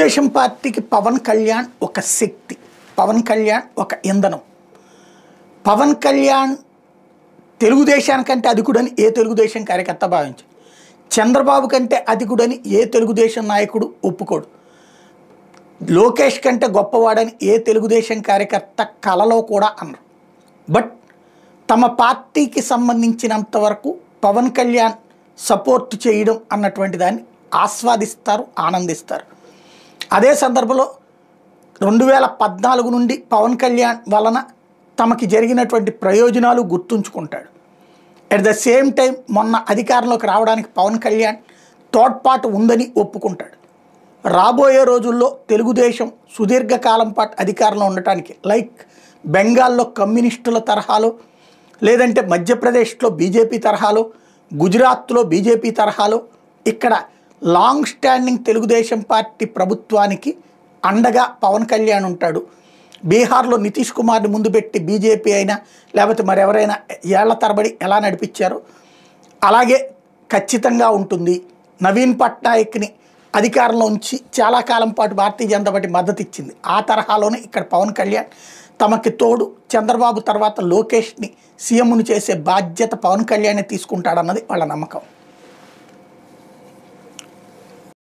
తెలుగుదేశం పార్టీకి పవన్ కళ్యాణ్ ఒక శక్తి, పవన్ కళ్యాణ్ ఒక ఇంధనం. పవన్ కళ్యాణ్ తెలుగుదేశానికంటే అధికుడని ఏ తెలుగుదేశం కార్యకర్త భావించారు. చంద్రబాబు కంటే అధికుడని ఏ తెలుగుదేశం నాయకుడు ఒప్పుకోడు. లోకేష్ కంటే గొప్పవాడని ఏ తెలుగుదేశం కార్యకర్త కలలో కూడా అన్నారు. బట్ తమ పార్టీకి సంబంధించినంత వరకు పవన్ కళ్యాణ్ సపోర్ట్ చేయడం అన్నటువంటి దాన్ని ఆస్వాదిస్తారు, ఆనందిస్తారు. అదే సందర్భంలో 2014 నుండి పవన్ కళ్యాణ్ వలన తమకి జరిగినటువంటి ప్రయోజనాలు గుర్తుంచుకుంటాడు. అట్ ద సేమ్ టైం మొన్న అధికారంలోకి రావడానికి పవన్ కళ్యాణ్ తోడ్పాటు ఉందని ఒప్పుకుంటాడు. రాబోయే రోజుల్లో తెలుగుదేశం సుదీర్ఘకాలం పాటు అధికారంలో ఉండటానికి, లైక్ బెంగాల్లో కమ్యూనిస్టుల తరహాలో, లేదంటే మధ్యప్రదేశ్లో బీజేపీ తరహాలో, గుజరాత్లో బీజేపీ తరహాలో, ఇక్కడ లాంగ్ స్టాండింగ్ తెలుగుదేశం పార్టీ ప్రభుత్వానికి అండగా పవన్ కళ్యాణ్ ఉంటాడు. బీహార్లో నితీష్ కుమార్ని ముందు పెట్టి బీజేపీ అయినా లేకపోతే మరెవరైనా ఏళ్ల తరబడి ఎలా నడిపించారో అలాగే ఖచ్చితంగా ఉంటుంది. నవీన్ పట్నాయక్ని అధికారంలో ఉంచి చాలా కాలం పాటు భారతీయ జనతా పార్టీ మద్దతు ఇచ్చింది. ఆ తరహాలోనే ఇక్కడ పవన్ కళ్యాణ్ తమకి తోడు చంద్రబాబు తర్వాత లోకేష్ని సీఎంను చేసే బాధ్యత పవన్ కళ్యాణ్ తీసుకుంటాడన్నది వాళ్ళ నమ్మకం.